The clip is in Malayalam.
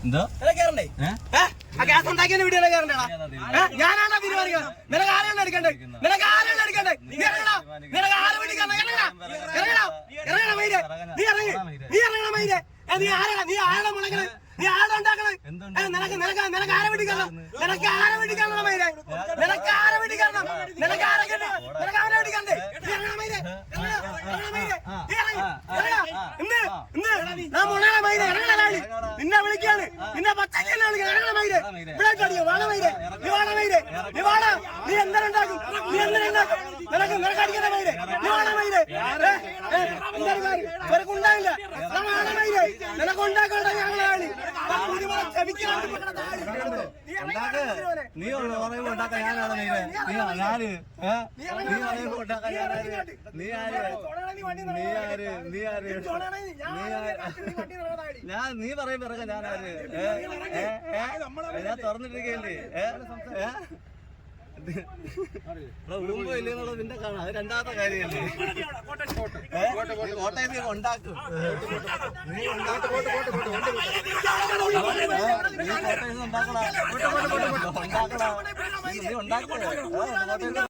എന്തോ ഞാനാണ് തീരുമാനിക്കുന്നത്. നിനക്ക് ആരാണ് എടുക്കണ്ടേ? നിനക്ക് ആരാണ് എടുക്കണ്ടേ? നീ ഇറങ്ങണം. നിനക്ക് ആരെ വേണ്ടി ഇറങ്ങണം. ഇറങ്ങണം മൈരെ. നീ ഇറങ്ങി. നീ ഇറങ്ങണം മൈരെ. നീ ആരാണ്? നീ ആരാണ് മുളകള്? നീ ആരാ ഉണ്ടാക്കണേ? നിനക്ക് ആരെ വേണ്ടി കയറണം? നിനക്ക് ആരെ വേണ്ടി കയറണം മൈരെ? നിനക്ക് ആരെ വേണ്ടി കയറണം? നിനക്ക് ആരെ കയറണം? നിനക്ക് ആരെ വേണ്ടി കയറണ്ടേ? നീ ഇറങ്ങണം മൈരെ. നിന്നെ വിളിക്കാണ്. നിന്നെ പച്ചക്കന്നെ വിളിക്കാൻ. ഇറങ്ങണം മൈരെ. ഇവിടെ അടിയോ വാണ മൈരെ. നീ വാണ മൈരെ. നീ വാണ. നീ എന്തുണ്ടാക്കും? നീ എന്തുണ്ടാക്കും? നിനക്ക് അടിക്കണ മൈരെ. നീ വാണ മൈരെ. ഉണ്ടാവില്ല. നിനക്ക് ഉണ്ടാക്കണ്ട ഞങ്ങളാണ്. നീ ഉണ്ടാക്കാൻ ഞാനാണ് ഞാന് നീ പറയുമ്പോ ഇറങ്ങാൻ ഞാനാര് ഞാൻ തുറന്നിട്ടിരിക്കല്ലേ ഉടുമ്പോ ഇല്ലെന്നുള്ളത് നിന്റെ കാണാം. അത് രണ്ടാമത്തെ കാര്യമല്ലേ. കോട്ടയത്ത് ഉണ്ടാക്കും. നീ ഉണ്ടാക്കണ നീ ഉണ്ടാക്കണ